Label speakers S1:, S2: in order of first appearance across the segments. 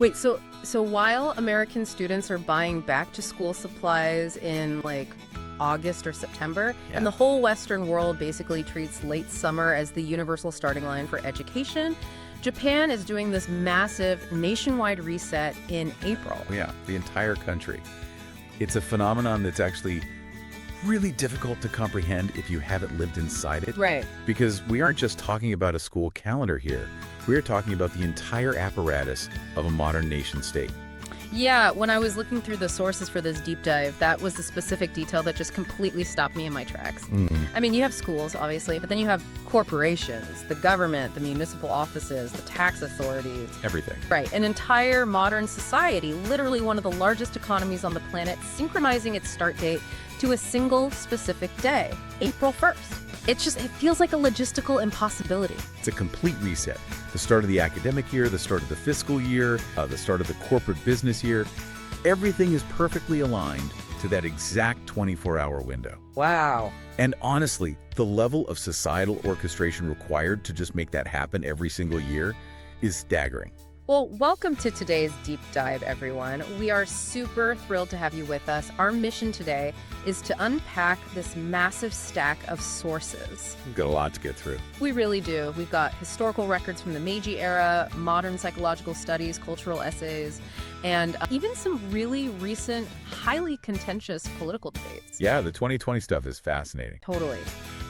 S1: Wait, so while American students are buying back to school supplies in like August or September, and the whole Western world basically treats late summer as the universal starting line for education, Japan is doing this massive nationwide reset in April.
S2: Yeah, the entire country. It's a phenomenon that's actually really difficult to comprehend if you haven't lived inside it.
S1: Right.
S2: Because we aren't just talking about a school calendar here. We're talking about the entire apparatus of a modern nation state.
S1: Yeah, when I was looking through the sources for this deep dive, that was the specific detail that just completely stopped me in my tracks. I mean, you have schools, obviously, but then you have corporations, the government, the municipal offices, the tax authorities.
S2: Everything.
S1: Right, an entire modern society, literally one of the largest economies on the planet, synchronizing its start date to a single specific day, April 1st. It feels like a logistical impossibility.
S2: It's a complete reset. The start of the academic year, the start of the fiscal year, the start of the corporate business year. Everything is perfectly aligned to that exact 24-hour window.
S1: Wow.
S2: And honestly, the level of societal orchestration required to just make that happen every single year is staggering.
S1: Well, welcome to today's deep dive, everyone. We are super thrilled to have you with us. Our mission today is to unpack this massive stack of sources.
S2: We've got a lot to get through.
S1: We really do. We've got historical records from the Meiji era, modern psychological studies, cultural essays, and even some really recent, highly contentious political debates.
S2: Yeah, the 2020 stuff is fascinating.
S1: Totally.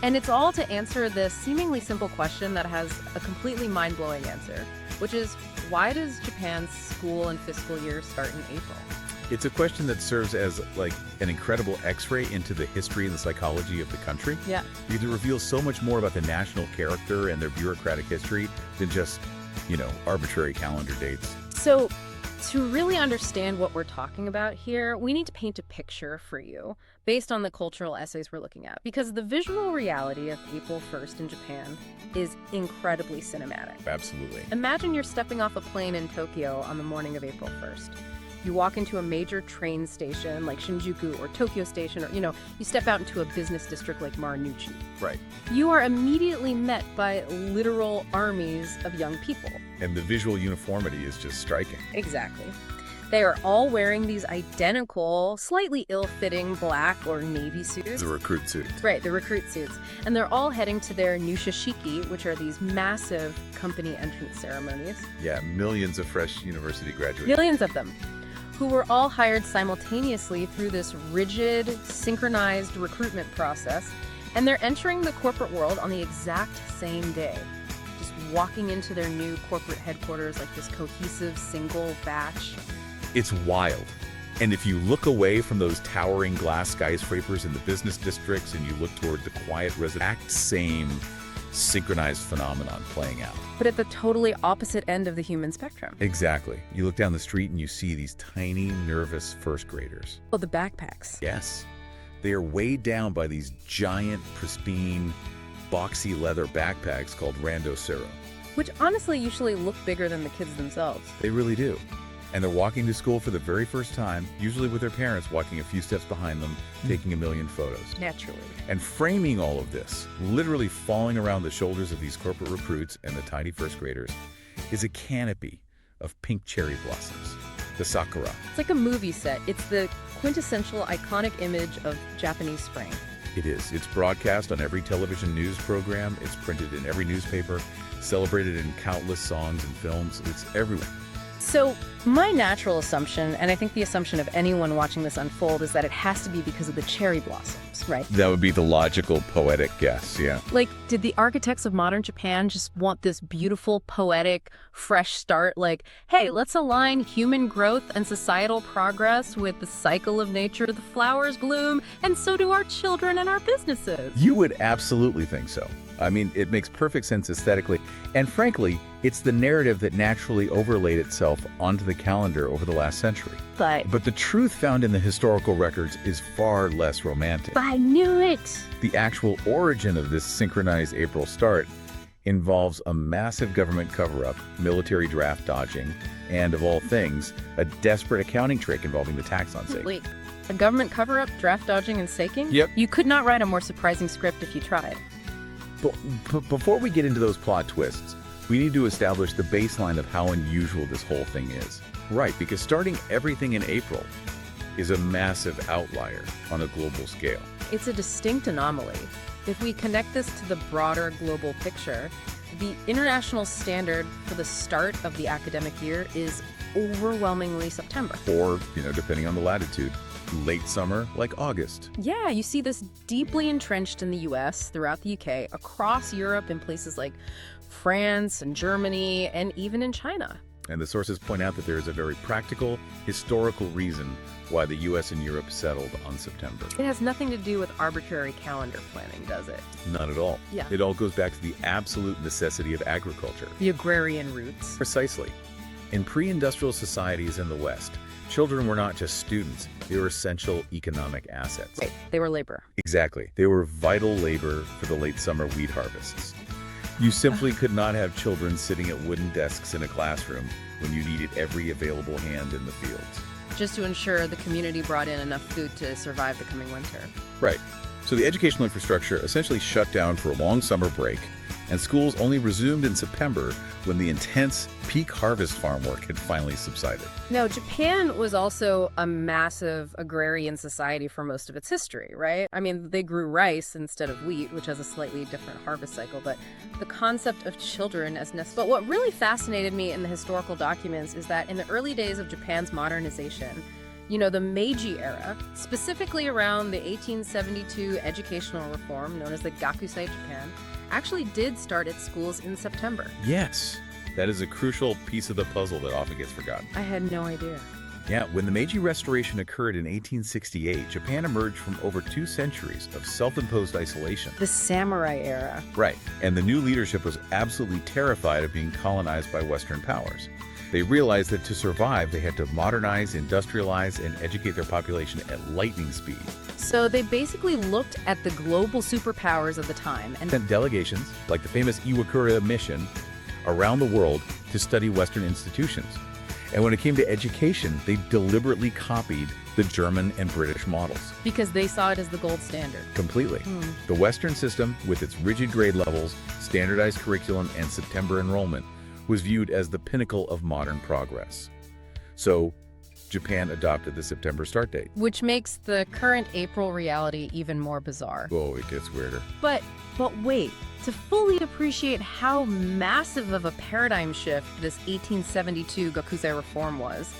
S1: And it's all to answer this seemingly simple question that has a completely mind-blowing answer, which is, why does Japan's school and fiscal year start in April?
S2: It's a question that serves as like an incredible x-ray into the history and the psychology of the country.
S1: Yeah.
S2: Because it reveals so much more about the national character and their bureaucratic history than just, arbitrary calendar dates.
S1: So, to really understand what we're talking about here, we need to paint a picture for you based on the cultural essays we're looking at, because the visual reality of April 1st in Japan is incredibly cinematic.
S2: Absolutely.
S1: Imagine you're stepping off a plane in Tokyo on the morning of April 1st. You walk into a major train station like Shinjuku or Tokyo Station, or, you step out into a business district like Marunouchi.
S2: Right.
S1: You are immediately met by literal armies of young people.
S2: And the visual uniformity is just striking.
S1: Exactly. They are all wearing these identical, slightly ill-fitting black or navy suits.
S2: The recruit suits.
S1: Right, the recruit suits. And they're all heading to their nushashiki, which are these massive company entrance ceremonies.
S2: Yeah, millions of fresh university graduates.
S1: Millions of them, who were all hired simultaneously through this rigid, synchronized recruitment process. And they're entering the corporate world on the exact same day. Just walking into their new corporate headquarters like this cohesive single batch.
S2: It's wild. And if you look away from those towering glass skyscrapers in the business districts and you look toward the quiet exact same synchronized phenomenon playing out.
S1: But at the totally opposite end of the human spectrum.
S2: Exactly. You look down the street and you see these tiny, nervous first graders.
S1: Oh, the backpacks.
S2: Yes. They are weighed down by these giant, pristine, boxy leather backpacks called rando seru.
S1: Which honestly usually look bigger than the kids themselves.
S2: They really do. And they're walking to school for the very first time, usually with their parents walking a few steps behind them, taking a million photos.
S1: Naturally.
S2: And framing all of this, literally falling around the shoulders of these corporate recruits and the tiny first graders, is a canopy of pink cherry blossoms, the sakura.
S1: It's like a movie set. It's the quintessential iconic image of Japanese spring.
S2: It is. It's broadcast on every television news program. It's printed in every newspaper, celebrated in countless songs and films. It's everywhere.
S1: So my natural assumption, and I think the assumption of anyone watching this unfold, is that it has to be because of the cherry blossoms, right?
S2: That would be the logical, poetic guess, yeah.
S1: Like, did the architects of modern Japan just want this beautiful, poetic, fresh start? Like, hey, let's align human growth and societal progress with the cycle of nature. The flowers bloom, and so do our children and our businesses.
S2: You would absolutely think so. I mean, it makes perfect sense aesthetically. And frankly, it's the narrative that naturally overlaid itself onto the calendar over the last century.
S1: But
S2: the truth found in the historical records is far less romantic.
S1: I knew it!
S2: The actual origin of this synchronized April start involves a massive government cover-up, military draft dodging, and, of all things, a desperate accounting trick involving the tax on sake.
S1: Wait, a government cover-up, draft dodging, and saking?
S2: Yep.
S1: You could not write a more surprising script if you tried.
S2: But before we get into those plot twists, we need to establish the baseline of how unusual this whole thing is. Right, because starting everything in April is a massive outlier on a global scale.
S1: It's a distinct anomaly. If we connect this to the broader global picture, the international standard for the start of the academic year is overwhelmingly September.
S2: Or, depending on the latitude, late summer like August.
S1: Yeah, you see this deeply entrenched in the US, throughout the UK, across Europe in places like France and Germany, and even in China.
S2: And the sources point out that there is a very practical, historical reason why the US and Europe settled on September.
S1: It has nothing to do with arbitrary calendar planning, does it?
S2: Not at all.
S1: Yeah.
S2: It all goes back to the absolute necessity of agriculture.
S1: The agrarian roots.
S2: Precisely. In pre-industrial societies in the West, children were not just students, they were essential economic assets.
S1: Right, they were labor.
S2: Exactly. They were vital labor for the late summer wheat harvests. You simply could not have children sitting at wooden desks in a classroom when you needed every available hand in the fields.
S1: Just to ensure the community brought in enough food to survive the coming winter.
S2: Right. So the educational infrastructure essentially shut down for a long summer break, and schools only resumed in September when the intense peak harvest farm work had finally subsided.
S1: Now, Japan was also a massive agrarian society for most of its history, right? I mean, they grew rice instead of wheat, which has a slightly different harvest cycle, but the concept of children as But what really fascinated me in the historical documents is that in the early days of Japan's modernization, the Meiji era, specifically around the 1872 educational reform known as the Gakusei Japan, actually did start its schools in September.
S2: Yes, that is a crucial piece of the puzzle that often gets forgotten.
S1: I had no idea.
S2: Yeah, when the Meiji Restoration occurred in 1868, Japan emerged from over 2 centuries of self-imposed isolation.
S1: The samurai era.
S2: Right, and the new leadership was absolutely terrified of being colonized by Western powers. They realized that to survive, they had to modernize, industrialize, and educate their population at lightning speed.
S1: So they basically looked at the global superpowers of the time and
S2: Sent delegations, like the famous Iwakura mission, around the world to study Western institutions. And when it came to education, they deliberately copied the German and British models.
S1: because they saw it as the gold standard.
S2: Completely. The Western system, with its rigid grade levels, standardized curriculum, and September enrollment, was viewed as the pinnacle of modern progress. So, Japan adopted the September start date.
S1: Which makes the current April reality even more bizarre.
S2: Oh, it gets weirder.
S1: But wait, to fully appreciate how massive of a paradigm shift this 1872 Gakusei reform was,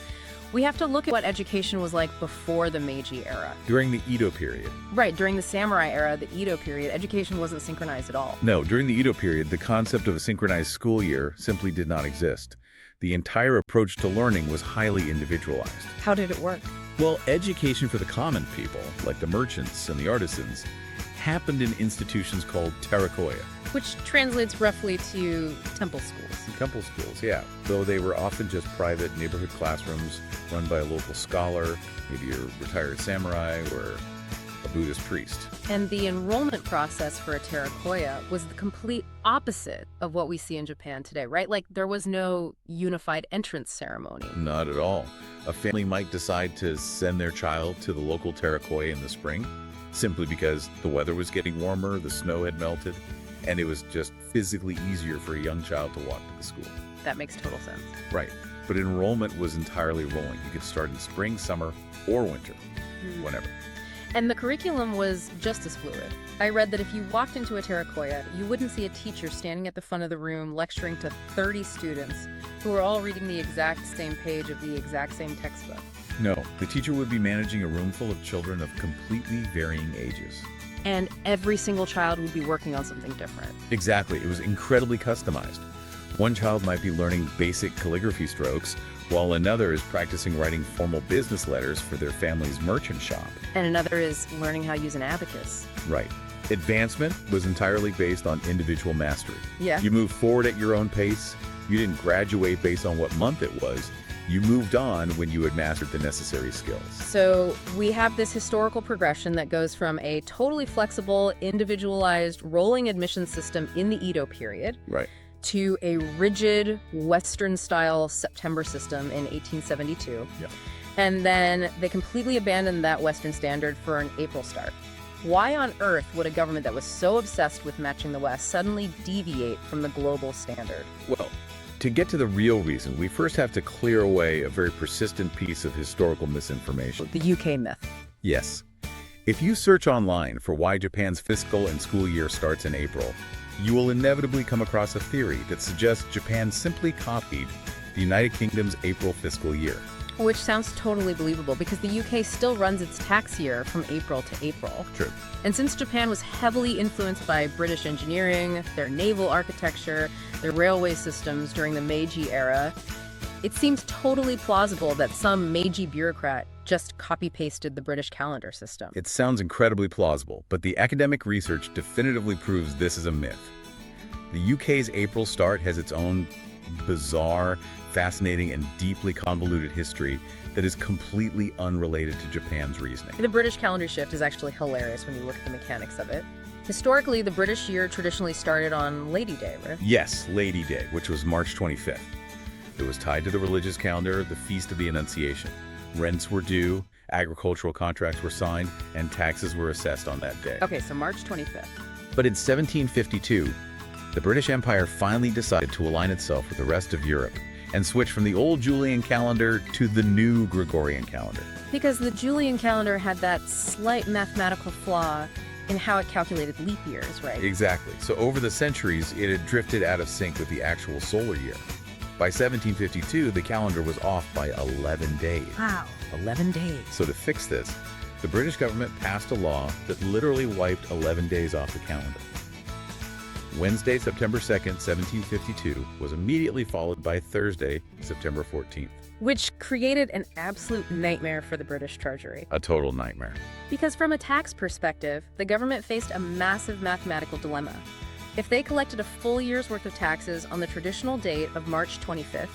S1: we have to look at what education was like before the Meiji era.
S2: During the Edo period.
S1: Right, during the samurai era, the Edo period, education wasn't synchronized at all.
S2: No, during the Edo period, the concept of a synchronized school year simply did not exist. The entire approach to learning was highly individualized.
S1: How did it work?
S2: Well, education for the common people, like the merchants and the artisans, happened in institutions called terakoya.
S1: Which translates roughly to temple schools.
S2: Temple schools, yeah. Though they were often just private neighborhood classrooms run by a local scholar, maybe a retired samurai or a Buddhist priest.
S1: And the enrollment process for a terakoya was the complete opposite of what we see in Japan today, right? Like, there was no unified entrance ceremony.
S2: Not at all. A family might decide to send their child to the local terakoya in the spring, simply because the weather was getting warmer, the snow had melted, and it was just physically easier for a young child to walk to the school.
S1: That makes total sense.
S2: Right. But enrollment was entirely rolling. You could start in spring, summer, or winter, whenever.
S1: And the curriculum was just as fluid. I read that if you walked into a terakoya, you wouldn't see a teacher standing at the front of the room lecturing to 30 students who were all reading the exact same page of the exact same textbook.
S2: No, the teacher would be managing a room full of children of completely varying ages.
S1: And every single child would be working on something different.
S2: Exactly. It was incredibly customized. One child might be learning basic calligraphy strokes, while another is practicing writing formal business letters for their family's merchant shop.
S1: And another is learning how to use an abacus.
S2: Right. Advancement was entirely based on individual mastery.
S1: Yeah.
S2: You moved forward at your own pace. You didn't graduate based on what month it was. You moved on when you had mastered the necessary skills.
S1: So we have this historical progression that goes from a totally flexible, individualized, rolling admission system in the Edo period
S2: Right.
S1: to a rigid Western-style September system in 1872.
S2: Yeah.
S1: And then they completely abandoned that Western standard for an April start. Why on earth would a government that was so obsessed with matching the West suddenly deviate from the global standard?
S2: Well, to get to the real reason, we first have to clear away a very persistent piece of historical misinformation.
S1: The UK myth.
S2: Yes. If you search online for why Japan's fiscal and school year starts in April, you will inevitably come across a theory that suggests Japan simply copied the United Kingdom's April fiscal year.
S1: Which sounds totally believable because the UK still runs its tax year from April to April.
S2: True.
S1: And since Japan was heavily influenced by British engineering, their naval architecture, their railway systems during the Meiji era, it seems totally plausible that some Meiji bureaucrat just copy-pasted the British calendar system.
S2: It sounds incredibly plausible, but the academic research definitively proves this is a myth. The UK's April start has its own bizarre, fascinating, and deeply convoluted history that is completely unrelated to Japan's reasoning.
S1: The British calendar shift is actually hilarious when you look at the mechanics of it. Historically, the British year traditionally started on Lady Day, right?
S2: Yes, Lady Day, which was March 25th. It was tied to the religious calendar, the Feast of the Annunciation. Rents were due, agricultural contracts were signed, and taxes were assessed on that day.
S1: Okay, so March 25th.
S2: But in 1752, the British Empire finally decided to align itself with the rest of Europe and switch from the old Julian calendar to the new Gregorian calendar.
S1: Because the Julian calendar had that slight mathematical flaw in how it calculated leap years, right?
S2: Exactly. So over the centuries, it had drifted out of sync with the actual solar year. By 1752, the calendar was off by 11 days.
S1: Wow, 11 days.
S2: So to fix this, the British government passed a law that literally wiped 11 days off the calendar. Wednesday, September 2nd, 1752, was immediately followed by Thursday, September 14th.
S1: Which created an absolute nightmare for the British Treasury.
S2: A total nightmare.
S1: Because from a tax perspective, the government faced a massive mathematical dilemma. If they collected a full year's worth of taxes on the traditional date of March 25th,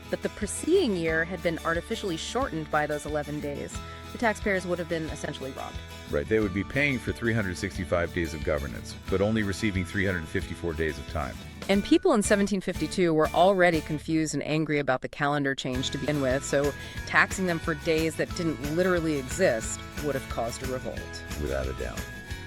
S1: but the preceding year had been artificially shortened by those 11 days, the taxpayers would have been essentially robbed.
S2: Right, they would be paying for 365 days of governance, but only receiving 354 days of time.
S1: And people in 1752 were already confused and angry about the calendar change to begin with, so taxing them for days that didn't literally exist would have caused a revolt.
S2: Without a doubt.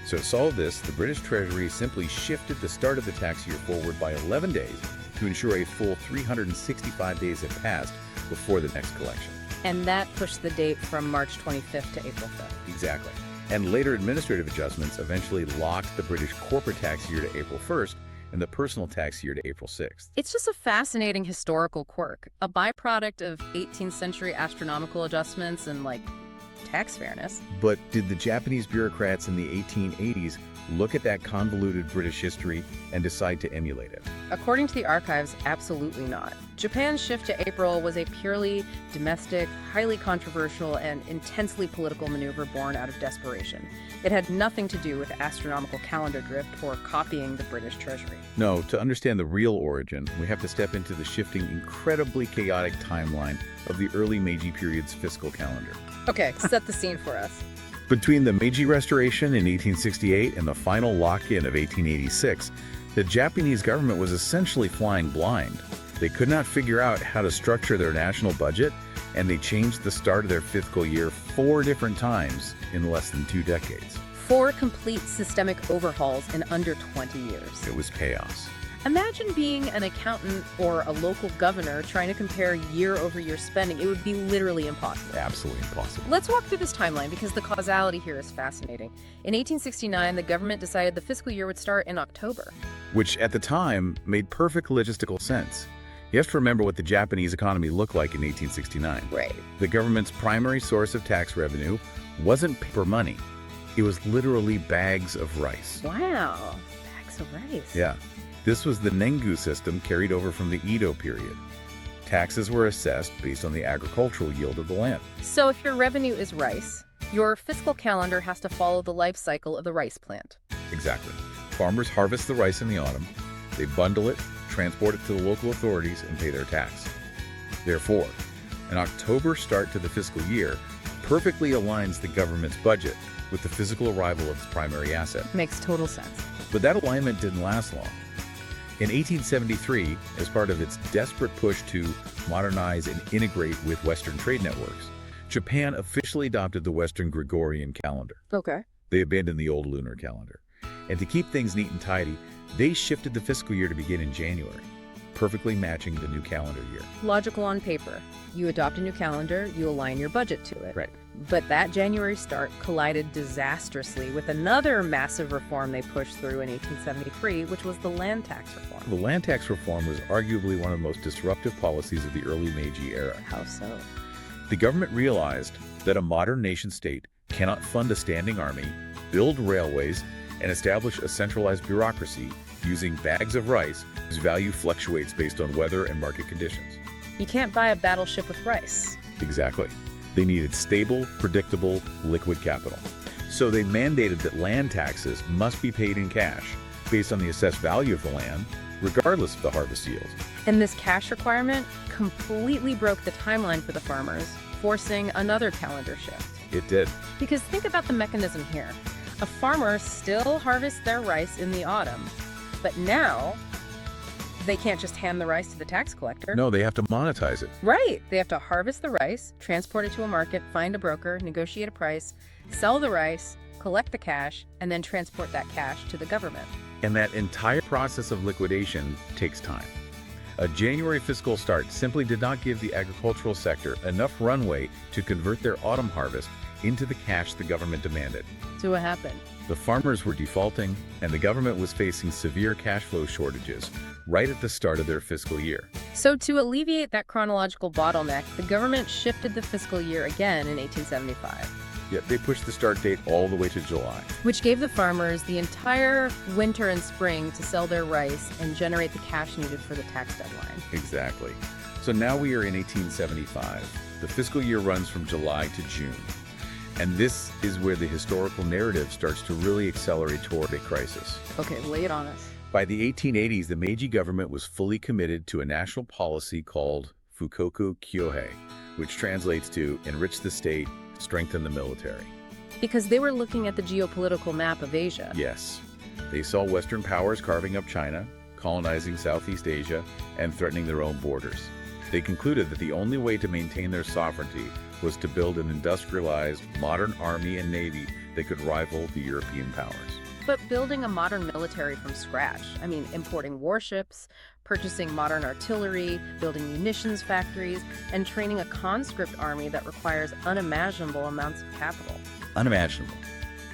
S2: So to solve this, the British Treasury simply shifted the start of the tax year forward by 11 days to ensure a full 365 days had passed before the next collection.
S1: And that pushed the date from March 25th to April 5th.
S2: Exactly. And later administrative adjustments eventually locked the British corporate tax year to April 1st and the personal tax year to April 6th.
S1: It's just a fascinating historical quirk, a byproduct of 18th century astronomical adjustments and, tax fairness.
S2: But did the Japanese bureaucrats in the 1880s look at that convoluted British history and decide to emulate it?
S1: According to the archives, absolutely not. Japan's shift to April was a purely domestic, highly controversial, and intensely political maneuver born out of desperation. It had nothing to do with astronomical calendar drift or copying the British Treasury.
S2: No, to understand the real origin, we have to step into the shifting, incredibly chaotic timeline of the early Meiji period's fiscal calendar.
S1: Okay, set the scene for us.
S2: Between the Meiji Restoration in 1868 and the final lock-in of 1886, the Japanese government was essentially flying blind. They could not figure out how to structure their national budget, and they changed the start of their fiscal year 4 different times in less than 2 decades.
S1: 4 complete systemic overhauls in under 20 years.
S2: It was chaos.
S1: Imagine being an accountant or a local governor trying to compare year-over-year spending. It would be literally impossible.
S2: Absolutely impossible.
S1: Let's walk through this timeline because the causality here is fascinating. In 1869, the government decided the fiscal year would start in October.
S2: Which, at the time, made perfect logistical sense. You have to remember what the Japanese economy looked like in 1869.
S1: Right.
S2: The government's primary source of tax revenue wasn't paper money. It was literally bags of rice.
S1: Wow. Bags of rice.
S2: Yeah. This was the Nengu system carried over from the Edo period. Taxes were assessed based on the agricultural yield of the land.
S1: So if your revenue is rice, your fiscal calendar has to follow the life cycle of the rice plant.
S2: Exactly. Farmers harvest the rice in the autumn, they bundle it, transport it to the local authorities, and pay their tax. Therefore, an October start to the fiscal year perfectly aligns the government's budget with the physical arrival of its primary asset.
S1: Makes total sense.
S2: But that alignment didn't last long. In 1873, as part of its desperate push to modernize and integrate with Western trade networks, Japan officially adopted the Western Gregorian calendar.
S1: Okay.
S2: They abandoned the old lunar calendar. And to keep things neat and tidy, they shifted the fiscal year to begin in January. perfectly matching the new calendar year.
S1: Logical on paper. You adopt a new calendar, you align your budget to it.
S2: Right.
S1: But that January start collided disastrously with another massive reform they pushed through in 1873, which was the land tax reform.
S2: The land tax reform was arguably one of the most disruptive policies of the early Meiji era.
S1: How so?
S2: The government realized that a modern nation-state cannot fund a standing army, build railways, and establish a centralized bureaucracy using bags of rice whose value fluctuates based on weather and market conditions.
S1: You can't buy a battleship with rice.
S2: Exactly. They needed stable, predictable, liquid capital. So they mandated that land taxes must be paid in cash based on the assessed value of the land, regardless of the harvest yield.
S1: And this cash requirement completely broke the timeline for the farmers, forcing another calendar shift.
S2: It did.
S1: Because think about the mechanism here. A farmer still harvests their rice in the autumn, but now they can't just hand the rice to the tax collector.
S2: No, they have to monetize it.
S1: Right. They have to harvest the rice, transport it to a market, find a broker, negotiate a price, sell the rice, collect the cash, and then transport that cash to the government.
S2: And that entire process of liquidation takes time. A January fiscal start simply did not give the agricultural sector enough runway to convert their autumn harvest into the cash the government demanded.
S1: So what happened?
S2: The farmers were defaulting, and the government was facing severe cash flow shortages right at the start of their fiscal year.
S1: So to alleviate that chronological bottleneck, the government shifted the fiscal year again in 1875.
S2: Yet they pushed the start date all the way to July.
S1: Which gave the farmers the entire winter and spring to sell their rice and generate the cash needed for the tax deadline.
S2: Exactly. So now we are in 1875. The fiscal year runs from July to June. And this is where the historical narrative starts to really accelerate toward a crisis.
S1: Okay, lay it on us.
S2: By the 1880s, the Meiji government was fully committed to a national policy called Fukoku Kyohei, which translates to enrich the state, strengthen the military.
S1: Because they were looking at the geopolitical map of Asia.
S2: Yes. They saw Western powers carving up China, colonizing Southeast Asia, and threatening their own borders. They concluded that the only way to maintain their sovereignty was to build an industrialized, modern army and navy that could rival the European powers.
S1: But building a modern military from scratch, I mean, importing warships, purchasing modern artillery, building munitions factories, and training a conscript army that requires unimaginable amounts of capital.
S2: Unimaginable.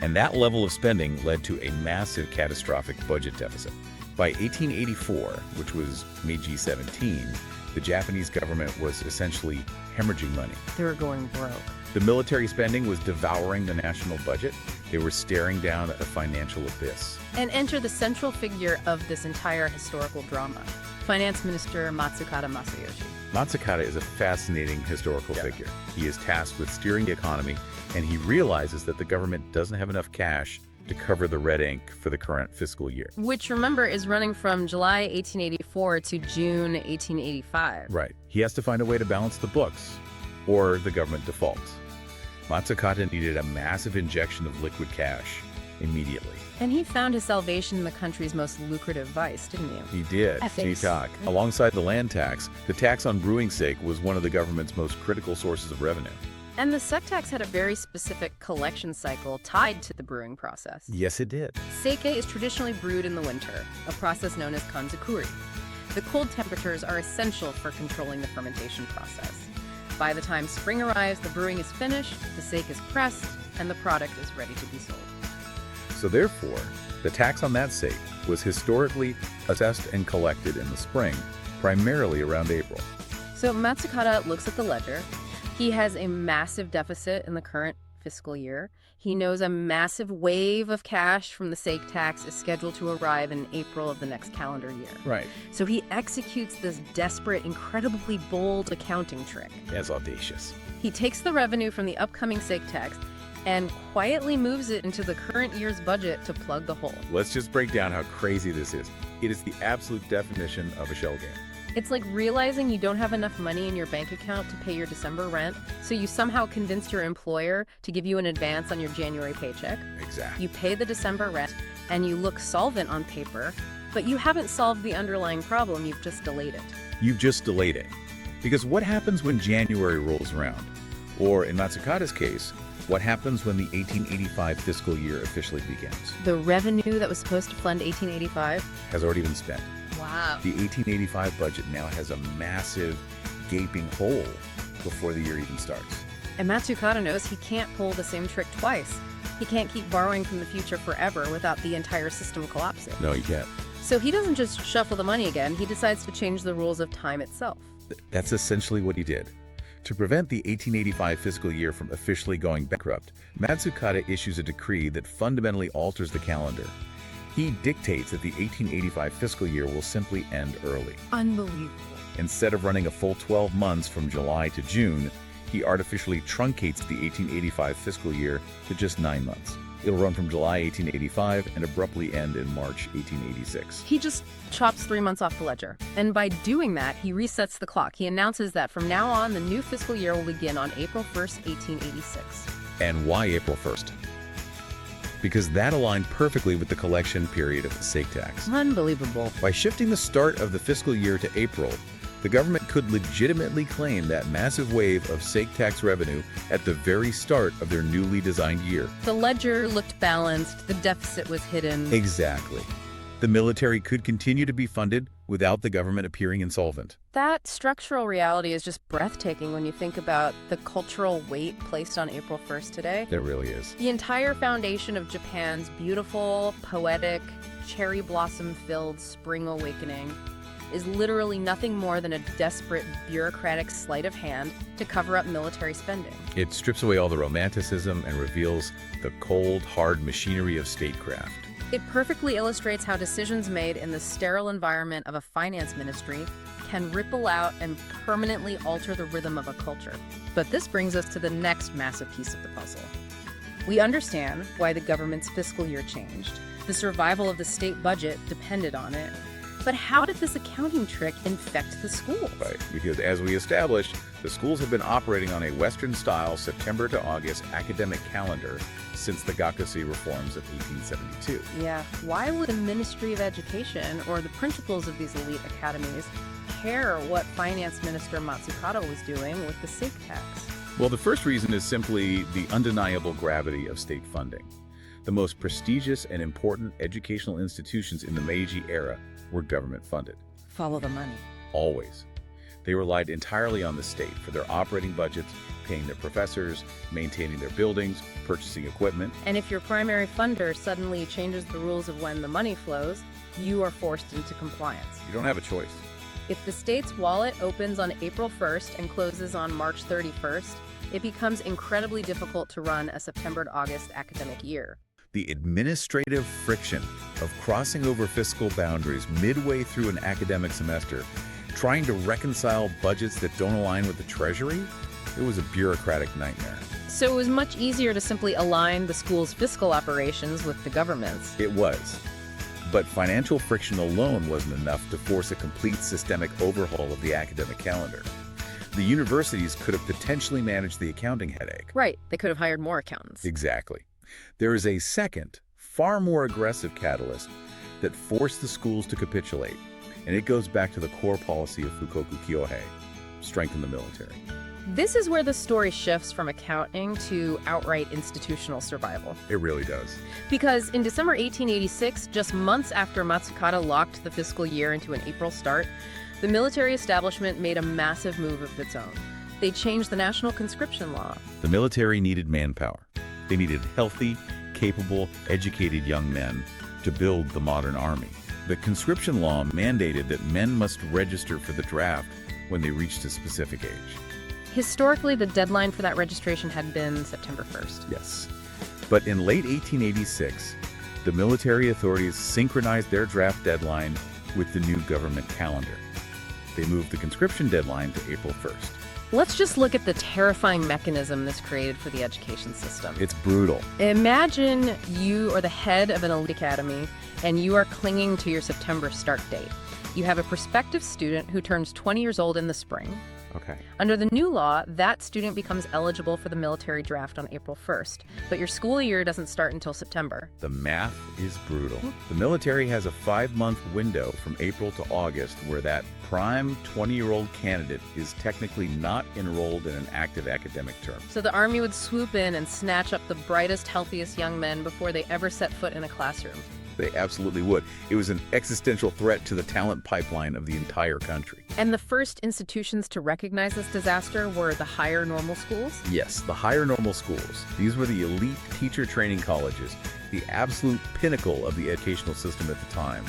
S2: And that level of spending led to a massive catastrophic budget deficit. By 1884, which was Meiji 17, the Japanese government was essentially hemorrhaging money.
S1: They were going broke.
S2: The military spending was devouring the national budget. They were staring down at a financial abyss.
S1: And enter the central figure of this entire historical drama, Finance Minister Matsukata Masayoshi.
S2: Matsukata is a fascinating historical figure. He is tasked with steering the economy, and he realizes that the government doesn't have enough cash to cover the red ink for the current fiscal year.
S1: Which, remember, is running from July 1884 to June 1885.
S2: Right. He has to find a way to balance the books, or the government defaults. Matsukata needed a massive injection of liquid cash immediately.
S1: And he found his salvation in the country's most lucrative vice, didn't he?
S2: He did. Jitak. Alongside the land tax, the tax on brewing sake was one of the government's most critical sources of revenue.
S1: And the sake tax had a very specific collection cycle tied to the brewing process.
S2: Yes, it did.
S1: Sake is traditionally brewed in the winter, a process known as kanzakuri. The cold temperatures are essential for controlling the fermentation process. By the time spring arrives, the brewing is finished, the sake is pressed, and the product is ready to be sold.
S2: So therefore, the tax on that sake was historically assessed and collected in the spring, primarily around April.
S1: So Matsukata looks at the ledger. He has a massive deficit in the current fiscal year. He knows a massive wave of cash from the sake tax is scheduled to arrive in April of the next calendar year.
S2: Right.
S1: So he executes this desperate, incredibly bold accounting trick.
S2: That's audacious.
S1: He takes the revenue from the upcoming sake tax and quietly moves it into the current year's budget to plug the hole.
S2: Let's just break down how crazy this is. It is the absolute definition of a shell game.
S1: It's like realizing you don't have enough money in your bank account to pay your December rent, so you somehow convinced your employer to give you an advance on your January paycheck.
S2: Exactly.
S1: You pay the December rent, and you look solvent on paper, but you haven't solved the underlying problem, you've just delayed it.
S2: You've just delayed it. Because what happens when January rolls around? Or in Matsukata's case, what happens when the 1885 fiscal year officially begins?
S1: The revenue that was supposed to fund 1885?
S2: Has already been spent.
S1: Wow. Wow.
S2: The 1885 budget now has a massive, gaping hole before the year even starts.
S1: And Matsukata knows he can't pull the same trick twice. He can't keep borrowing from the future forever without the entire system collapsing.
S2: No, you can't.
S1: So he doesn't just shuffle the money again, he decides to change the rules of time itself.
S2: That's essentially what he did. To prevent the 1885 fiscal year from officially going bankrupt, Matsukata issues a decree that fundamentally alters the calendar. He dictates that the 1885 fiscal year will simply end early.
S1: Unbelievable.
S2: Instead of running a full 12 months from July to June, he artificially truncates the 1885 fiscal year to just 9 months. It'll run from July 1885 and abruptly end in March 1886.
S1: He just chops 3 months off the ledger. And by doing that, he resets the clock. He announces that from now on, the new fiscal year will begin on April 1st, 1886.
S2: And why April 1st? Because that aligned perfectly with the collection period of the state tax.
S1: Unbelievable.
S2: By shifting the start of the fiscal year to April, the government could legitimately claim that massive wave of state tax revenue at the very start of their newly designed year.
S1: The ledger looked balanced, the deficit was hidden.
S2: Exactly. The military could continue to be funded without the government appearing insolvent.
S1: That structural reality is just breathtaking when you think about the cultural weight placed on April 1st today.
S2: It really is.
S1: The entire foundation of Japan's beautiful, poetic, cherry blossom-filled spring awakening is literally nothing more than a desperate bureaucratic sleight of hand to cover up military spending.
S2: It strips away all the romanticism and reveals the cold, hard machinery of statecraft.
S1: It perfectly illustrates how decisions made in the sterile environment of a finance ministry can ripple out and permanently alter the rhythm of a culture. But this brings us to the next massive piece of the puzzle. We understand why the government's fiscal year changed. The survival of the state budget depended on it. But how did this accounting trick infect the schools?
S2: Right, because as we established, the schools have been operating on a Western-style September to August academic calendar since the Gakushū reforms of 1872.
S1: Yeah, why would the Ministry of Education or the principals of these elite academies care what Finance Minister Matsukata was doing with the state tax?
S2: Well, the first reason is simply the undeniable gravity of state funding. The most prestigious and important educational institutions in the Meiji era were government-funded.
S1: Follow the money.
S2: Always. They relied entirely on the state for their operating budgets, paying their professors, maintaining their buildings, purchasing equipment.
S1: And if your primary funder suddenly changes the rules of when the money flows, you are forced into compliance.
S2: You don't have a choice.
S1: If the state's wallet opens on April 1st and closes on March 31st, it becomes incredibly difficult to run a September to August academic year.
S2: The administrative friction of crossing over fiscal boundaries midway through an academic semester, trying to reconcile budgets that don't align with the Treasury, it was a bureaucratic nightmare.
S1: So it was much easier to simply align the school's fiscal operations with the government's.
S2: It was. But financial friction alone wasn't enough to force a complete systemic overhaul of the academic calendar. The universities could have potentially managed the accounting headache.
S1: Right, they could have hired more accountants.
S2: Exactly. There is a second, far more aggressive catalyst that forced the schools to capitulate, and it goes back to the core policy of Fukoku Kyohei: strengthen the military.
S1: This is where the story shifts from accounting to outright institutional survival.
S2: It really does.
S1: Because in December 1886, just months after Matsukata locked the fiscal year into an April start, the military establishment made a massive move of its own. They changed the national conscription law.
S2: The military needed manpower. They needed healthy, capable, educated young men to build the modern army. The conscription law mandated that men must register for the draft when they reached a specific age.
S1: Historically, the deadline for that registration had been September 1st.
S2: Yes. But in late 1886, the military authorities synchronized their draft deadline with the new government calendar. They moved the conscription deadline to April 1st.
S1: Let's just look at the terrifying mechanism this created for the education system.
S2: It's brutal.
S1: Imagine you are the head of an elite academy and you are clinging to your September start date. You have a prospective student who turns 20 years old in the spring.
S2: Okay.
S1: Under the new law, that student becomes eligible for the military draft on April 1st, but your school year doesn't start until September.
S2: The math is brutal. The military has a 5-month window from April to August where that prime 20-year-old candidate is technically not enrolled in an active academic term.
S1: So the Army would swoop in and snatch up the brightest, healthiest young men before they ever set foot in a classroom.
S2: They absolutely would. It was an existential threat to the talent pipeline of the entire country.
S1: And the first institutions to recognize this disaster were the higher normal schools?
S2: Yes, the higher normal schools. These were the elite teacher training colleges, the absolute pinnacle of the educational system at the time.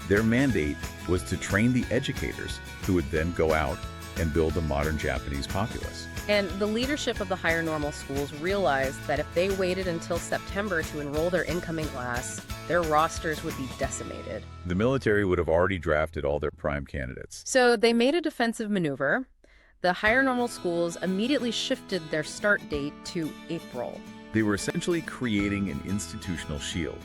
S2: Their mandate was to train the educators who would then go out and build a modern Japanese populace.
S1: And the leadership of the higher normal schools realized that if they waited until September to enroll their incoming class, their rosters would be decimated.
S2: The military would have already drafted all their prime candidates.
S1: So they made a defensive maneuver. The higher normal schools immediately shifted their start date to April.
S2: They were essentially creating an institutional shield.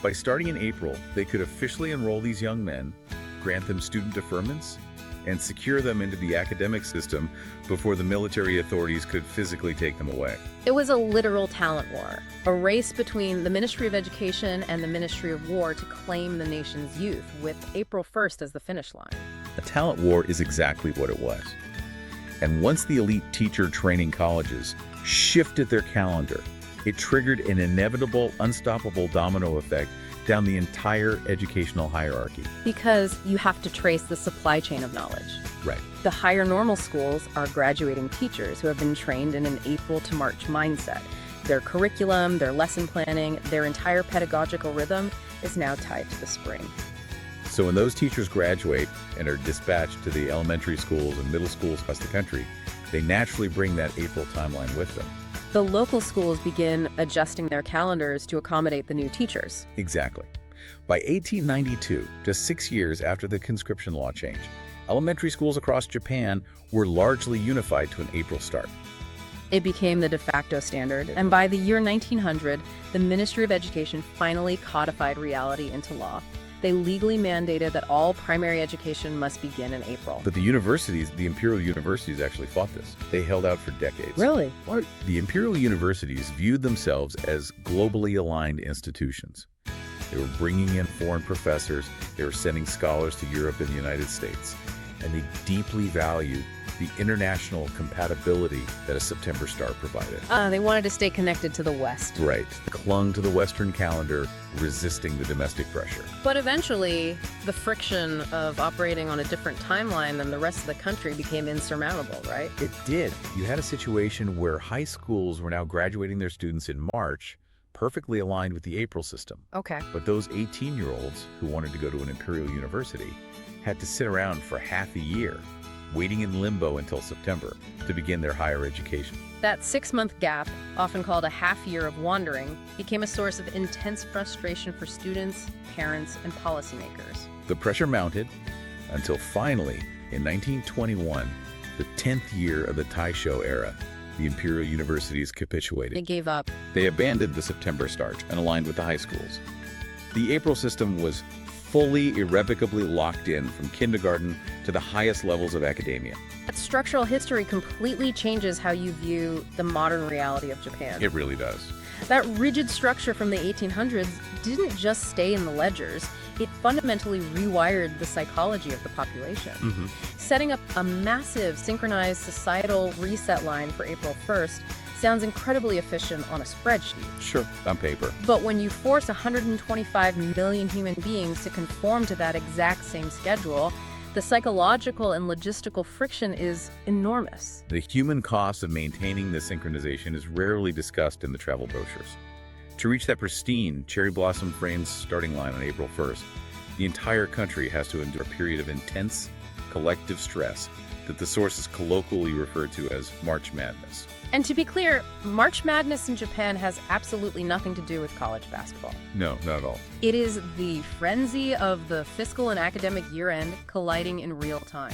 S2: By starting in April, they could officially enroll these young men, grant them student deferments, and secure them into the academic system before the military authorities could physically take them away.
S1: It was a literal talent war, a race between the Ministry of Education and the Ministry of War to claim the nation's youth, with April 1st as the finish line.
S2: A talent war is exactly what it was. And once the elite teacher training colleges shifted their calendar, it triggered an inevitable, unstoppable domino effect down the entire educational hierarchy.
S1: Because you have to trace the supply chain of knowledge.
S2: Right.
S1: The higher normal schools are graduating teachers who have been trained in an April to March mindset. Their curriculum, their lesson planning, their entire pedagogical rhythm is now tied to the spring.
S2: So when those teachers graduate and are dispatched to the elementary schools and middle schools across the country, they naturally bring that April timeline with them.
S1: The local schools begin adjusting their calendars to accommodate the new teachers.
S2: Exactly. By 1892, just 6 years after the conscription law change, elementary schools across Japan were largely unified to an April start.
S1: It became the de facto standard, and by the year 1900, the Ministry of Education finally codified reality into law. They legally mandated that all primary education must begin in April.
S2: But the universities, the imperial universities actually fought this. They held out for decades.
S1: Really?
S2: What? The imperial universities viewed themselves as globally aligned institutions. They were bringing in foreign professors, they were sending scholars to Europe and the United States, and they deeply valued the international compatibility that a September start provided.
S1: They wanted to stay connected to the West.
S2: Right. Clung to the Western calendar, resisting the domestic pressure.
S1: But eventually, the friction of operating on a different timeline than the rest of the country became insurmountable, right?
S2: It did. You had a situation where high schools were now graduating their students in March, perfectly aligned with the April system.
S1: Okay.
S2: But those 18-year-olds who wanted to go to an imperial university had to sit around for half a year, waiting in limbo until September to begin their higher education.
S1: That 6-month gap, often called a half year of wandering, became a source of intense frustration for students, parents, and policymakers.
S2: The pressure mounted until finally, in 1921, the 10th year of the Taisho era, the imperial universities capitulated.
S1: They gave up.
S2: They abandoned the September start and aligned with the high schools. The April system was fully, irrevocably locked in from kindergarten to the highest levels of academia.
S1: That structural history completely changes how you view the modern reality of Japan.
S2: It really does.
S1: That rigid structure from the 1800s didn't just stay in the ledgers, it fundamentally rewired the psychology of the population. Setting up a massive synchronized societal reset line for April 1st sounds incredibly efficient on a spreadsheet.
S2: Sure, on paper.
S1: But when you force 125 million human beings to conform to that exact same schedule, the psychological and logistical friction is enormous.
S2: The human cost of maintaining the synchronization is rarely discussed in the travel brochures. To reach that pristine, cherry blossom framed starting line on April 1st, the entire country has to endure a period of intense, collective stress that the sources colloquially refer to as March Madness.
S1: And to be clear, March Madness in Japan has absolutely nothing to do with college basketball.
S2: No, not at all.
S1: It is the frenzy of the fiscal and academic year-end colliding in real time.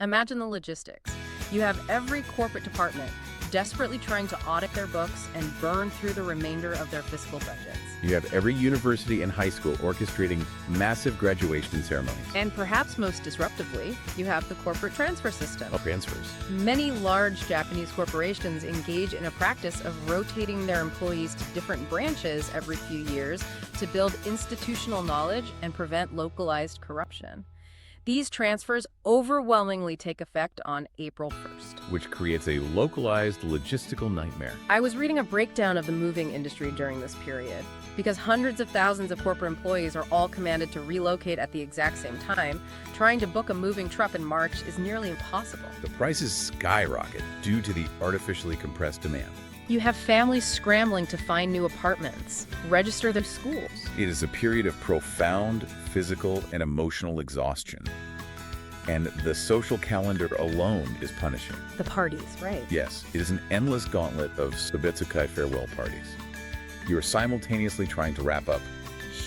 S1: Imagine the logistics. You have every corporate department desperately trying to audit their books and burn through the remainder of their fiscal budgets.
S2: You have every university and high school orchestrating massive graduation ceremonies.
S1: And perhaps most disruptively, you have the corporate transfer system.
S2: Transfers.
S1: Many large Japanese corporations engage in a practice of rotating their employees to different branches every few years to build institutional knowledge and prevent localized corruption. These transfers overwhelmingly take effect on April 1st.
S2: which creates a localized logistical nightmare.
S1: I was reading a breakdown of the moving industry during this period. Because hundreds of thousands of corporate employees are all commanded to relocate at the exact same time, trying to book a moving truck in March is nearly impossible.
S2: The prices skyrocket due to the artificially compressed demand.
S1: You have families scrambling to find new apartments, register their schools.
S2: It is a period of profound physical and emotional exhaustion. And the social calendar alone is punishing.
S1: The parties, right?
S2: Yes, it is an endless gauntlet of Sobetsukai farewell parties. You are simultaneously trying to wrap up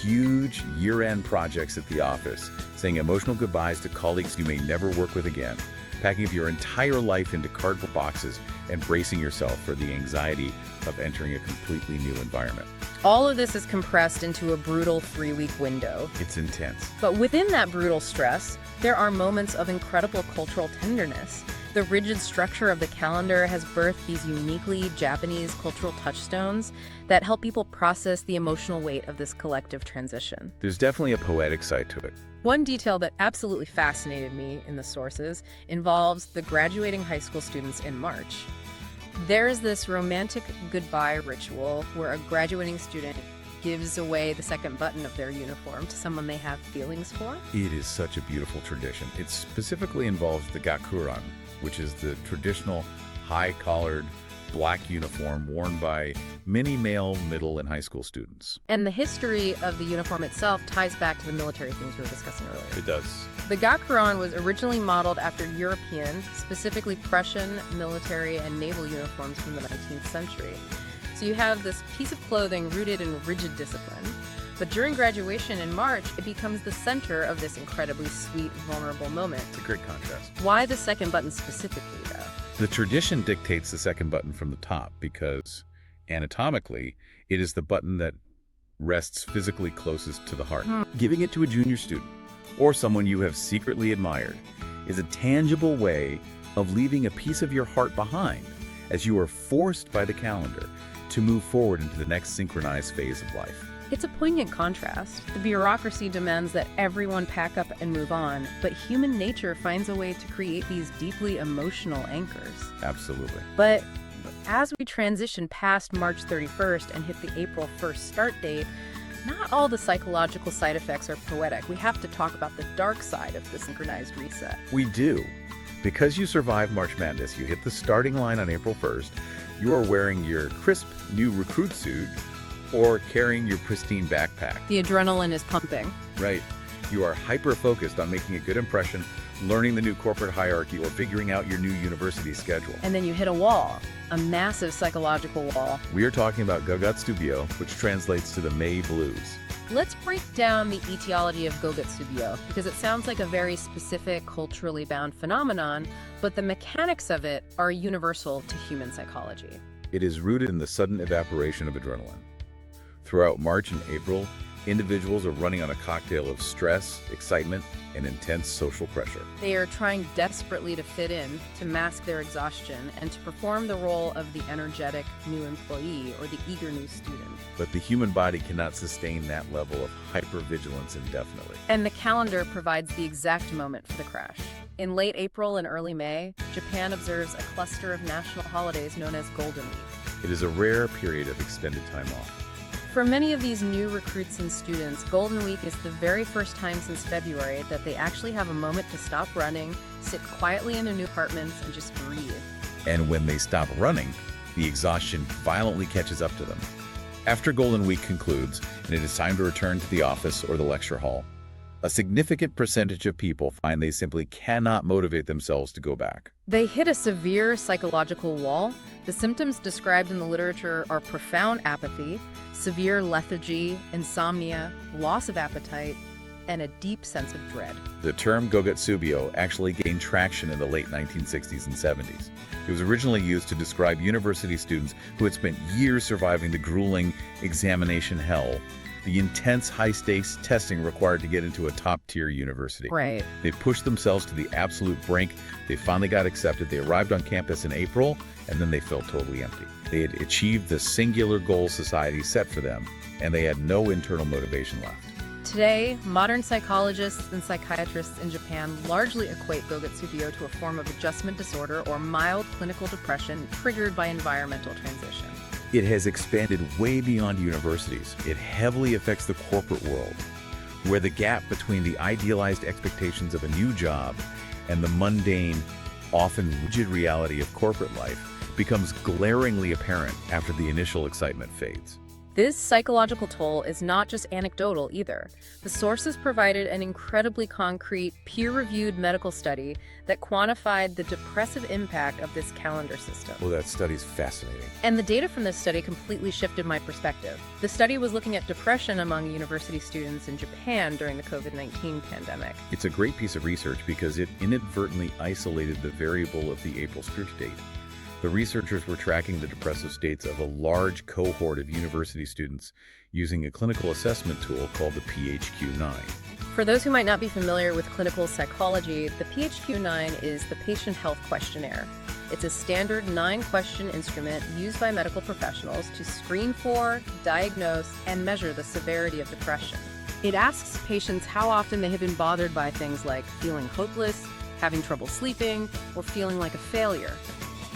S2: huge year-end projects at the office, saying emotional goodbyes to colleagues you may never work with again, packing up your entire life into cardboard boxes, and bracing yourself for the anxiety of entering a completely new environment.
S1: All of this is compressed into a brutal 3-week window.
S2: It's intense.
S1: But within that brutal stress, there are moments of incredible cultural tenderness. The rigid structure of the calendar has birthed these uniquely Japanese cultural touchstones that help people process the emotional weight of this collective transition.
S2: There's definitely a poetic side to it.
S1: One detail that absolutely fascinated me in the sources involves the graduating high school students in March. There is this romantic goodbye ritual where a graduating student gives away the second button of their uniform to someone they have feelings for.
S2: It is such a beautiful tradition. It specifically involves the gakuran, which is the traditional high-collared black uniform worn by many male middle and high school students.
S1: And the history of the uniform itself ties back to the military things we were discussing earlier.
S2: It does.
S1: The gakuran was originally modeled after European, specifically Prussian, military and naval uniforms from the 19th century. So you have this piece of clothing rooted in rigid discipline. But during graduation in March, it becomes the center of this incredibly sweet, vulnerable moment.
S2: It's a great contrast.
S1: Why the second button specifically, though?
S2: The tradition dictates the second button from the top because, anatomically, it is the button that rests physically closest to the heart. Giving it to a junior student, or someone you have secretly admired, is a tangible way of leaving a piece of your heart behind as you are forced by the calendar to move forward into the next synchronized phase of life.
S1: It's a poignant contrast. The bureaucracy demands that everyone pack up and move on, but human nature finds a way to create these deeply emotional anchors.
S2: Absolutely.
S1: But as we transition past March 31st and hit the April 1st start date, not all the psychological side effects are poetic. We have to talk about the dark side of the synchronized reset.
S2: We do. Because you survived March Madness, you hit the starting line on April 1st, you are wearing your crisp new recruit suit or carrying your pristine backpack.
S1: The adrenaline is pumping.
S2: Right. You are hyper-focused on making a good impression, learning the new corporate hierarchy, or figuring out your new university schedule.
S1: And then you hit a wall, a massive psychological wall.
S2: We are talking about Gogutsubyo, which translates to the May Blues.
S1: Let's break down the etiology of Gogutsubyo, because it sounds like a very specific, culturally bound phenomenon, but the mechanics of it are universal to human psychology.
S2: It is rooted in the sudden evaporation of adrenaline. Throughout March and April, individuals are running on a cocktail of stress, excitement, and intense social pressure.
S1: They are trying desperately to fit in, to mask their exhaustion, and to perform the role of the energetic new employee or the eager new student.
S2: But the human body cannot sustain that level of hypervigilance indefinitely.
S1: And the calendar provides the exact moment for the crash. In late April and early May, Japan observes a cluster of national holidays known as Golden Week.
S2: It is a rare period of extended time off.
S1: For many of these new recruits and students, Golden Week is the very first time since February that they actually have a moment to stop running, sit quietly in their new apartments, and just breathe.
S2: And when they stop running, the exhaustion violently catches up to them. After Golden Week concludes, and it is time to return to the office or the lecture hall, a significant percentage of people find they simply cannot motivate themselves to go back.
S1: They hit a severe psychological wall. The symptoms described in the literature are profound apathy, severe lethargy, insomnia, loss of appetite, and a deep sense of dread.
S2: The term Gogutsubyo actually gained traction in the late 1960s and 70s. It was originally used to describe university students who had spent years surviving the grueling examination hell, the intense high-stakes testing required to get into a top-tier university.
S1: Right.
S2: They pushed themselves to the absolute brink. They finally got accepted. They arrived on campus in April, and then they felt totally empty. They had achieved the singular goal society set for them, and they had no internal motivation left.
S1: Today, modern psychologists and psychiatrists in Japan largely equate Gogatsubiyo to a form of adjustment disorder or mild clinical depression triggered by environmental transition.
S2: It has expanded way beyond universities. It heavily affects the corporate world, where the gap between the idealized expectations of a new job and the mundane, often rigid reality of corporate life becomes glaringly apparent after the initial excitement fades.
S1: This psychological toll is not just anecdotal either. The sources provided an incredibly concrete, peer-reviewed medical study that quantified the depressive impact of this calendar system.
S2: Well, that study's fascinating.
S1: And the data from this study completely shifted my perspective. The study was looking at depression among university students in Japan during the COVID-19 pandemic.
S2: It's a great piece of research because it inadvertently isolated the variable of the April screw date. The researchers were tracking the depressive states of a large cohort of university students using a clinical assessment tool called the PHQ-9.
S1: For those who might not be familiar with clinical psychology, the PHQ-9 is the Patient Health Questionnaire. It's a standard 9-question instrument used by medical professionals to screen for, diagnose, and measure the severity of depression. It asks patients how often they have been bothered by things like feeling hopeless, having trouble sleeping, or feeling like a failure.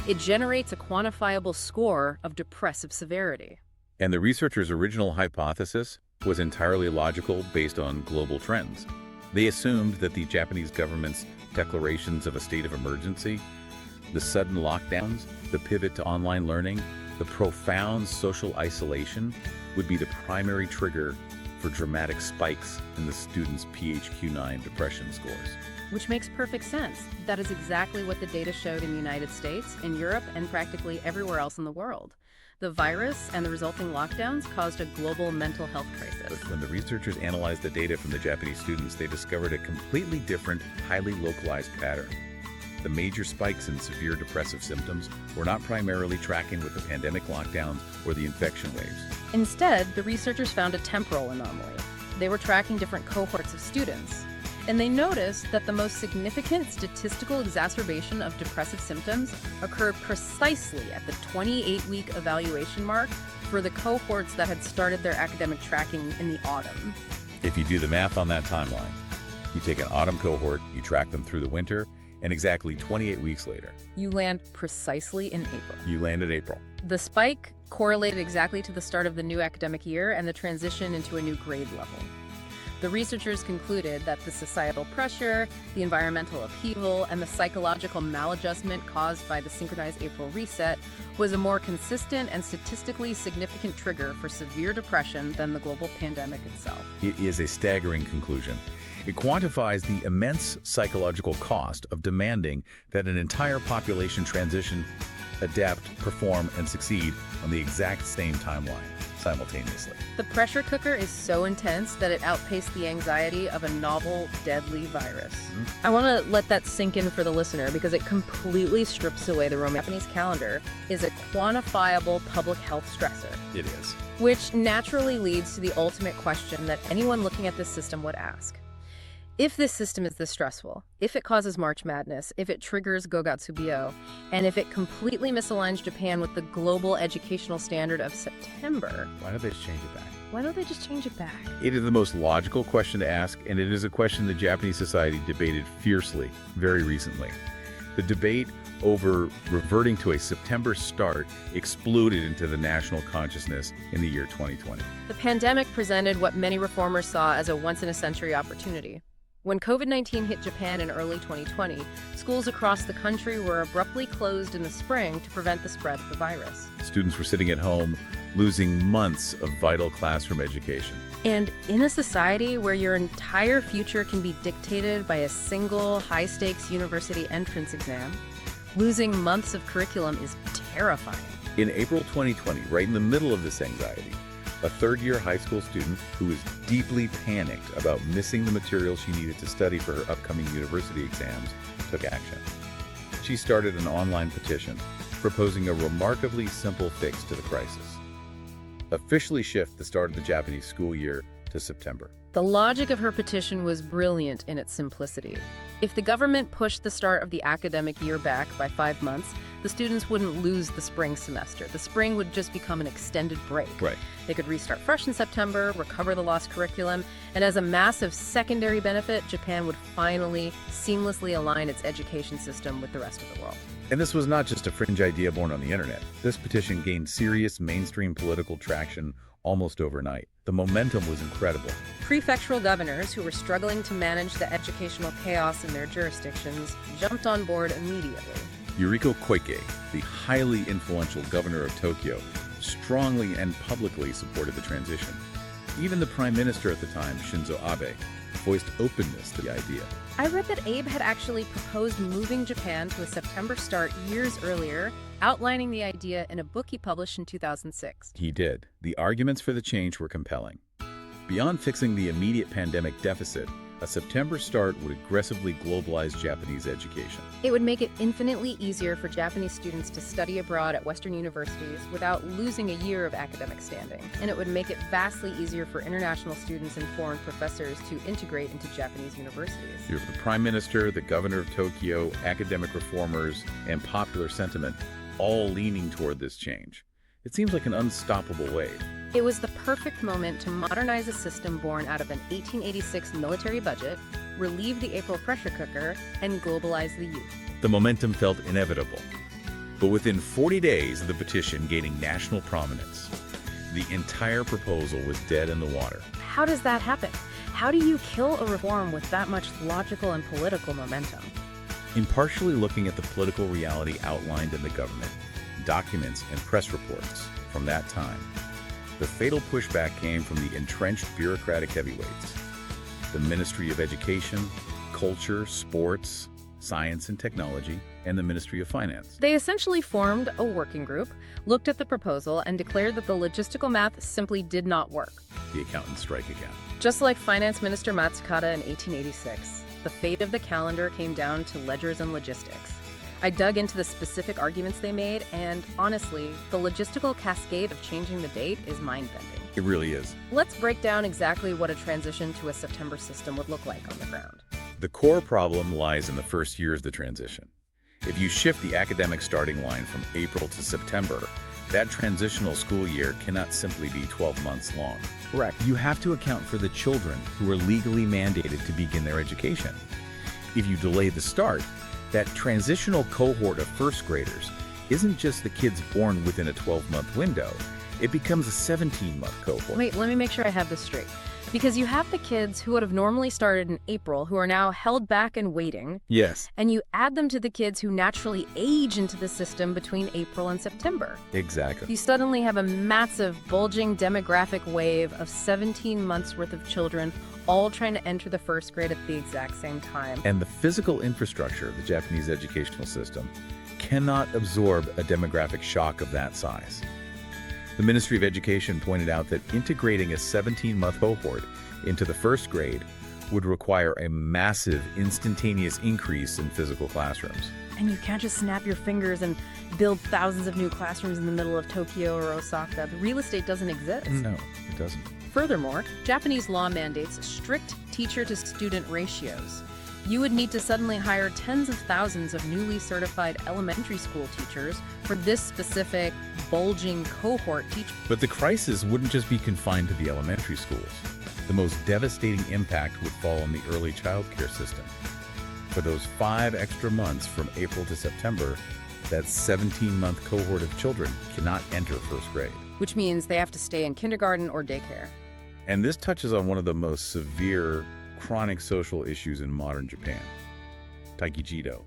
S1: It generates a quantifiable score of depressive severity.
S2: And the researchers' original hypothesis was entirely logical based on global trends. They assumed that the Japanese government's declarations of a state of emergency, the sudden lockdowns, the pivot to online learning, the profound social isolation would be the primary trigger for dramatic spikes in the students' PHQ-9 depression scores.
S1: Which makes perfect sense. That is exactly what the data showed in the United States, in Europe, and practically everywhere else in the world. The virus and the resulting lockdowns caused a global mental health crisis.
S2: But when the researchers analyzed the data from the Japanese students, they discovered a completely different, highly localized pattern. The major spikes in severe depressive symptoms were not primarily tracking with the pandemic lockdowns or the infection waves.
S1: Instead, the researchers found a temporal anomaly. They were tracking different cohorts of students. And they noticed that the most significant statistical exacerbation of depressive symptoms occurred precisely at the 28-week evaluation mark for the cohorts that had started their academic tracking in the autumn.
S2: If you do the math on that timeline, you take an autumn cohort, you track them through the winter, and exactly 28 weeks later,
S1: You land precisely in April.
S2: you land in April.
S1: The spike correlated exactly to the start of the new academic year and the transition into a new grade level. The researchers concluded that the societal pressure, the environmental upheaval, and the psychological maladjustment caused by the synchronized April reset was a more consistent and statistically significant trigger for severe depression than the global pandemic itself.
S2: It is a staggering conclusion. It quantifies the immense psychological cost of demanding that an entire population transition, adapt, perform, and succeed on the exact same timeline simultaneously.
S1: The pressure cooker is so intense that it outpaced the anxiety of a novel, deadly virus. I want to let that sink in for the listener because it completely strips away the romance. Japanese calendar is a quantifiable public health stressor,
S2: It is.
S1: which naturally leads to the ultimate question that anyone looking at this system would ask. If this system is this stressful, if it causes March Madness, if it triggers Gogatsubiyo, and if it completely misaligns Japan with the global educational standard of September,
S2: Why don't they just change it back?
S1: why don't they just change it back?
S2: It is the most logical question to ask, and it is a question the Japanese society debated fiercely very recently. The debate over reverting to a September start exploded into the national consciousness in the year 2020.
S1: The pandemic presented what many reformers saw as a once-in-a-century opportunity. When COVID-19 hit Japan in early 2020, schools across the country were abruptly closed in the spring to prevent the spread of the virus.
S2: Students were sitting at home, losing months of vital classroom education.
S1: And in a society where your entire future can be dictated by a single high-stakes university entrance exam, losing months of curriculum is terrifying.
S2: In April 2020, right in the middle of this anxiety, a third-year high school student who was deeply panicked about missing the material she needed to study for her upcoming university exams took action. She started an online petition proposing a remarkably simple fix to the crisis. Officially shift the start of the Japanese school year to September.
S1: The logic of her petition was brilliant in its simplicity. If the government pushed the start of the academic year back by 5 months, the students wouldn't lose the spring semester. The spring would just become an extended break.
S2: Right.
S1: They could restart fresh in September, recover the lost curriculum, and as a massive secondary benefit, Japan would finally seamlessly align its education system with the rest of the world.
S2: And this was not just a fringe idea born on the internet. This petition gained serious mainstream political traction almost overnight. The momentum was incredible.
S1: Prefectural governors who were struggling to manage the educational chaos in their jurisdictions jumped on board immediately.
S2: Yuriko Koike, the highly influential governor of Tokyo, strongly and publicly supported the transition. Even the prime minister at the time, Shinzo Abe, voiced openness to the idea.
S1: I read that Abe had actually proposed moving Japan to a September start years earlier, outlining the idea in a book he published in 2006.
S2: He did. The arguments for the change were compelling. Beyond fixing the immediate pandemic deficit, a September start would aggressively globalize Japanese education.
S1: It would make it infinitely easier for Japanese students to study abroad at Western universities without losing a year of academic standing. And it would make it vastly easier for international students and foreign professors to integrate into Japanese universities.
S2: You have the prime minister, the governor of Tokyo, academic reformers, and popular sentiment all leaning toward this change. It seems like an unstoppable wave.
S1: It was the perfect moment to modernize a system born out of an 1886 military budget, relieve the April pressure cooker, and globalize the youth.
S2: The momentum felt inevitable. But within 40 days of the petition gaining national prominence, the entire proposal was dead in the water.
S1: How does that happen? How do you kill a reform with that much logical and political momentum?
S2: Impartially looking at the political reality outlined in the government, documents, and press reports from that time, the fatal pushback came from the entrenched bureaucratic heavyweights, the Ministry of Education, Culture, Sports, Science and Technology, and the Ministry of Finance.
S1: They essentially formed a working group, looked at the proposal, and declared that the logistical math simply did not work.
S2: The accountants strike again.
S1: Just like Finance Minister Matsukata in 1886, the fate of the calendar came down to ledgers and logistics. I dug into the specific arguments they made, and honestly, the logistical cascade of changing the date is mind-bending.
S2: It really is.
S1: Let's break down exactly what a transition to a September system would look like on the ground.
S2: The core problem lies in the first years of the transition. If you shift the academic starting line from April to September, that transitional school year cannot simply be 12 months long.
S1: Correct.
S2: You have to account for the children who are legally mandated to begin their education. If you delay the start, that transitional cohort of first graders isn't just the kids born within a 12-month window. It becomes a 17-month cohort.
S1: Wait, let me make sure I have this straight. Because you have the kids who would have normally started in April who are now held back and waiting.
S2: Yes.
S1: And you add them to the kids who naturally age into the system between April and September.
S2: Exactly.
S1: You suddenly have a massive, bulging demographic wave of 17 months worth of children all trying to enter the first grade at the exact same time.
S2: And the physical infrastructure of the Japanese educational system cannot absorb a demographic shock of that size. The Ministry of Education pointed out that integrating a 17-month cohort into the first grade would require a massive, instantaneous increase in physical classrooms.
S1: And you can't just snap your fingers and build thousands of new classrooms in the middle of Tokyo or Osaka. The real estate doesn't exist.
S2: No, it doesn't.
S1: Furthermore, Japanese law mandates strict teacher-to-student ratios. You would need to suddenly hire tens of thousands of newly certified elementary school teachers for this specific bulging cohort teacher.
S2: But the crisis wouldn't just be confined to the elementary schools. The most devastating impact would fall on the early child care system. For those 5 extra months from April to September, that 17-month cohort of children cannot enter first grade.
S1: Which means they have to stay in kindergarten or daycare.
S2: And this touches on one of the most severe chronic social issues in modern Japan, Taikijido,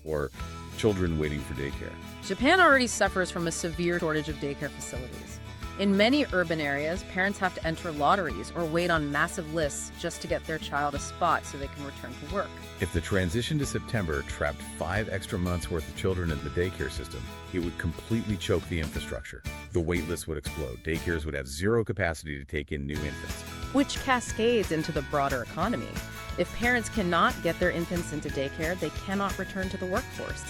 S2: or children waiting for daycare.
S1: Japan already suffers from a severe shortage of daycare facilities. In many urban areas, parents have to enter lotteries or wait on massive lists just to get their child a spot so they can return to work.
S2: If the transition to September trapped 5 extra months worth of children in the daycare system, it would completely choke the infrastructure. The wait list would explode. Daycares would have zero capacity to take in new infants.
S1: Which cascades into the broader economy. If parents cannot get their infants into daycare, they cannot return to the workforce.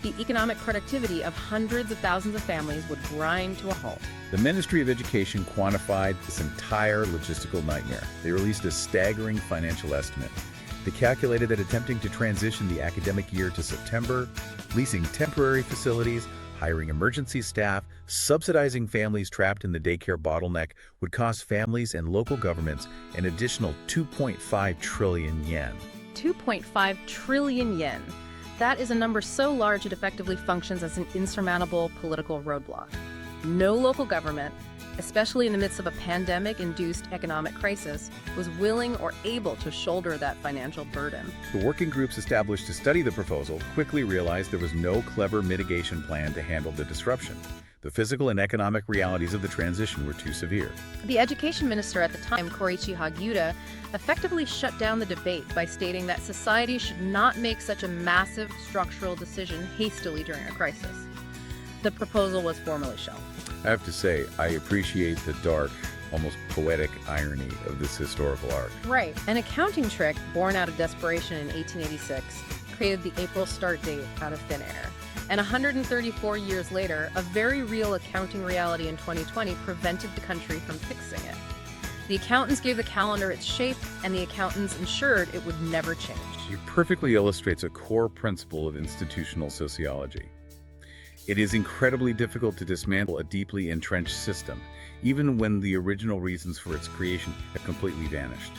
S1: The economic productivity of hundreds of thousands of families would grind to a halt.
S2: The Ministry of Education quantified this entire logistical nightmare. They released a staggering financial estimate. They calculated that attempting to transition the academic year to September, leasing temporary facilities, hiring emergency staff, subsidizing families trapped in the daycare bottleneck would cost families and local governments an additional 2.5 trillion yen.
S1: 2.5 trillion yen. That is a number so large it effectively functions as an insurmountable political roadblock. No local government, especially in the midst of a pandemic-induced economic crisis, was willing or able to shoulder that financial burden.
S2: The working groups established to study the proposal quickly realized there was no clever mitigation plan to handle the disruption. The physical and economic realities of the transition were too severe.
S1: The education minister at the time, Koichi Hagiuda, effectively shut down the debate by stating that society should not make such a massive structural decision hastily during a crisis. The proposal was formally shelved.
S2: I have to say, I appreciate the dark, almost poetic irony of this historical arc.
S1: Right. An accounting trick born out of desperation in 1886 created the April start date out of thin air. And 134 years later, a very real accounting reality in 2020 prevented the country from fixing it. The accountants gave the calendar its shape, and the accountants ensured it would never change.
S2: It perfectly illustrates a core principle of institutional sociology. It is incredibly difficult to dismantle a deeply entrenched system, even when the original reasons for its creation have completely vanished.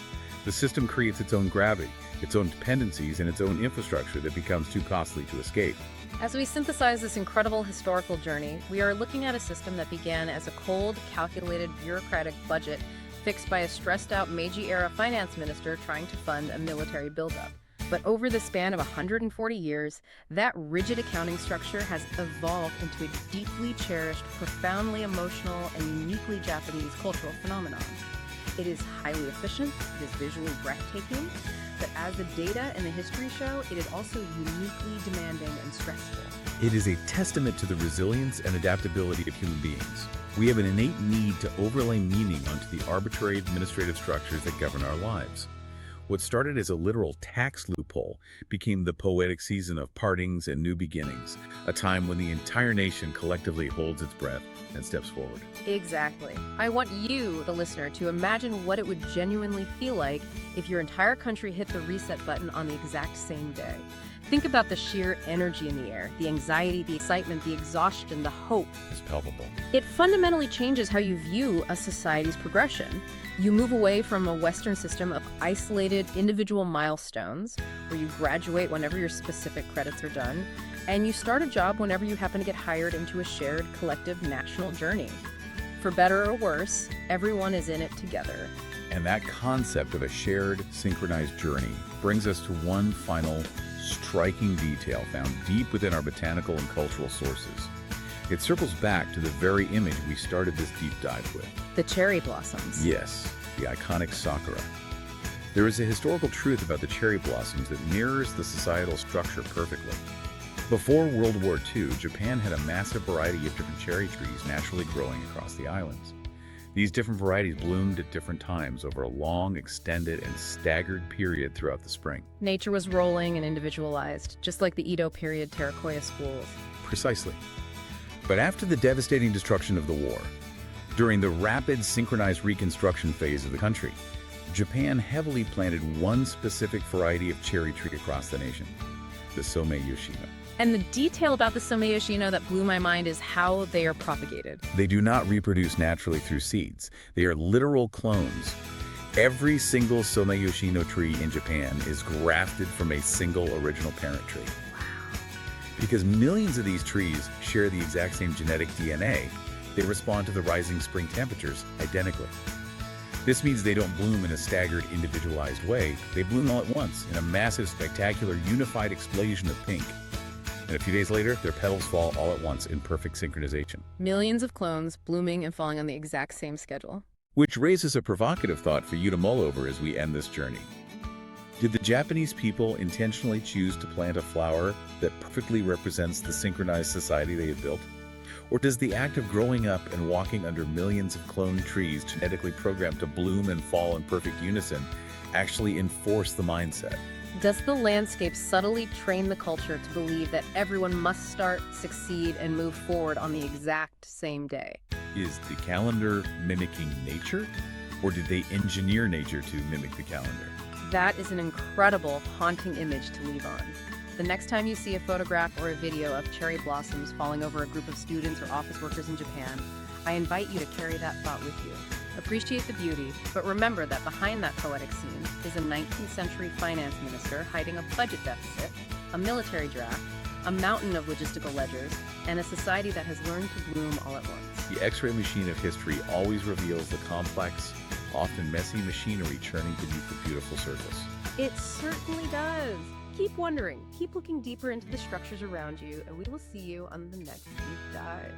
S2: The system creates its own gravity, its own dependencies, and its own infrastructure that becomes too costly to escape.
S1: As we synthesize this incredible historical journey, we are looking at a system that began as a cold, calculated, bureaucratic budget fixed by a stressed-out Meiji-era finance minister trying to fund a military buildup. But over the span of 140 years, that rigid accounting structure has evolved into a deeply cherished, profoundly emotional, and uniquely Japanese cultural phenomenon. It is highly efficient, it is visually breathtaking, but as the data and the history show, it is also uniquely demanding and stressful.
S2: It is a testament to the resilience and adaptability of human beings. We have an innate need to overlay meaning onto the arbitrary administrative structures that govern our lives. What started as a literal tax loophole became the poetic season of partings and new beginnings, a time when the entire nation collectively holds its breath and steps forward.
S1: Exactly. I want you, the listener, to imagine what it would genuinely feel like if your entire country hit the reset button on the exact same day. Think about the sheer energy in the air, the anxiety, the excitement, the exhaustion, the hope.
S2: It's palpable.
S1: It fundamentally changes how you view a society's progression. You move away from a Western system of isolated individual milestones, where you graduate whenever your specific credits are done, and you start a job whenever you happen to get hired into a shared collective national journey. For better or worse, everyone is in it together.
S2: And that concept of a shared, synchronized journey brings us to one final, striking detail found deep within our botanical and cultural sources. It circles back to the very image we started this deep dive with.
S1: The cherry blossoms.
S2: Yes, the iconic sakura. There is a historical truth about the cherry blossoms that mirrors the societal structure perfectly. Before World War II, Japan had a massive variety of different cherry trees naturally growing across the islands. These different varieties bloomed at different times over a long, extended, and staggered period throughout the spring.
S1: Nature was rolling and individualized, just like the Edo period Terracotta schools.
S2: Precisely. But after the devastating destruction of the war, during the rapid synchronized reconstruction phase of the country, Japan heavily planted one specific variety of cherry tree across the nation, the Somei Yoshino.
S1: And the detail about the Somei Yoshino that blew my mind is how they are propagated.
S2: They do not reproduce naturally through seeds. They are literal clones. Every single Somei Yoshino tree in Japan is grafted from a single original parent tree. Because millions of these trees share the exact same genetic DNA, they respond to the rising spring temperatures identically. This means they don't bloom in a staggered, individualized way. They bloom all at once in a massive, spectacular, unified explosion of pink. And a few days later, their petals fall all at once in perfect synchronization.
S1: Millions of clones blooming and falling on the exact same schedule.
S2: Which raises a provocative thought for you to mull over as we end this journey. Did the Japanese people intentionally choose to plant a flower that perfectly represents the synchronized society they had built? Or does the act of growing up and walking under millions of cloned trees genetically programmed to bloom and fall in perfect unison actually enforce the mindset?
S1: Does the landscape subtly train the culture to believe that everyone must start, succeed, and move forward on the exact same day?
S2: Is the calendar mimicking nature? Or did they engineer nature to mimic the calendar?
S1: That is an incredible, haunting image to leave on. The next time you see a photograph or a video of cherry blossoms falling over a group of students or office workers in Japan, I invite you to carry that thought with you. Appreciate the beauty, but remember that behind that poetic scene is a 19th century finance minister hiding a budget deficit, a military draft, a mountain of logistical ledgers, and a society that has learned to bloom all at once.
S2: The X-ray machine of history always reveals the complex, often messy machinery churning beneath the beautiful surface.
S1: It certainly does. Keep wondering, keep looking deeper into the structures around you, and we will see you on the next deep dive.